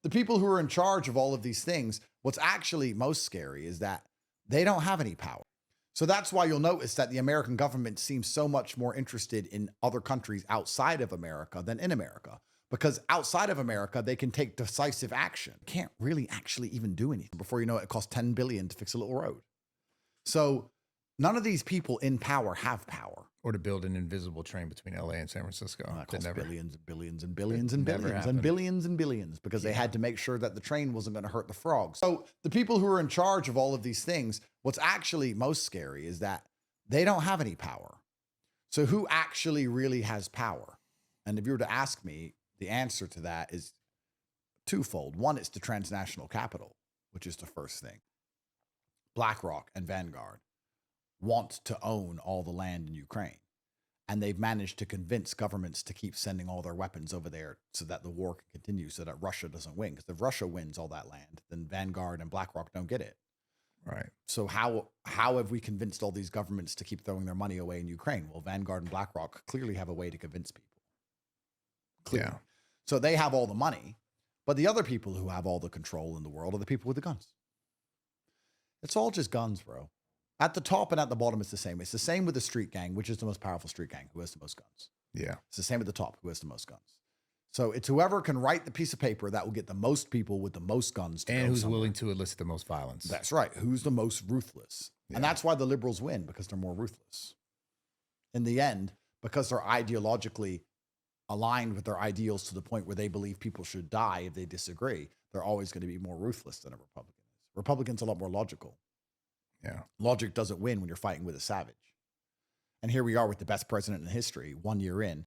the people who are in charge of all of these things, what's actually most scary is that they don't have any power. So that's why you'll notice that the American government seems so much more interested in other countries outside of America than in America. Because outside of America, they can take decisive action. Can't really actually even do anything. Before you know it, it costs $10 billion to fix a little road. So none of these people in power have power. Or to build an invisible train between LA and San Francisco. That costs billions and billions and It billions and never billions and happened. billions and billions because they had to make sure that the train wasn't going to hurt the frogs. So the people who are in charge of all of these things, what's actually most scary is that they don't have any power. So who actually really has power? And if you were to ask me, the answer to that is twofold. One, it's the transnational capital, which is the first thing. BlackRock and Vanguard want to own all the land in Ukraine. And they've managed to convince governments to keep sending all their weapons over there so that the war can continue, so that Russia doesn't win. Because if Russia wins all that land, then Vanguard and BlackRock don't get it. Right. So how have we convinced all these governments to keep throwing their money away in Ukraine? Well, Vanguard and BlackRock clearly have a way to convince people. Clearly. Yeah. So they have all the money, but the other people who have all the control in the world are the people with the guns. It's all just guns, bro. At the top and at the bottom, it's the same. It's the same with the street gang, which is the most powerful street gang, who has the most guns. Yeah. It's the same at the top, who has the most guns. So it's whoever can write the piece of paper that will get the most people with the most guns to And go who's somewhere. willing to elicit the most violence. That's right. Who's the most ruthless? Yeah. And that's why the liberals win, because they're more ruthless. In the end, because they're ideologically aligned with their ideals to the point where they believe people should die if they disagree, they're always going to be more ruthless than a Republican is. Republicans are a lot more logical. Yeah. Logic doesn't win when you're fighting with a savage. And here we are with the best president in history, 1 year in,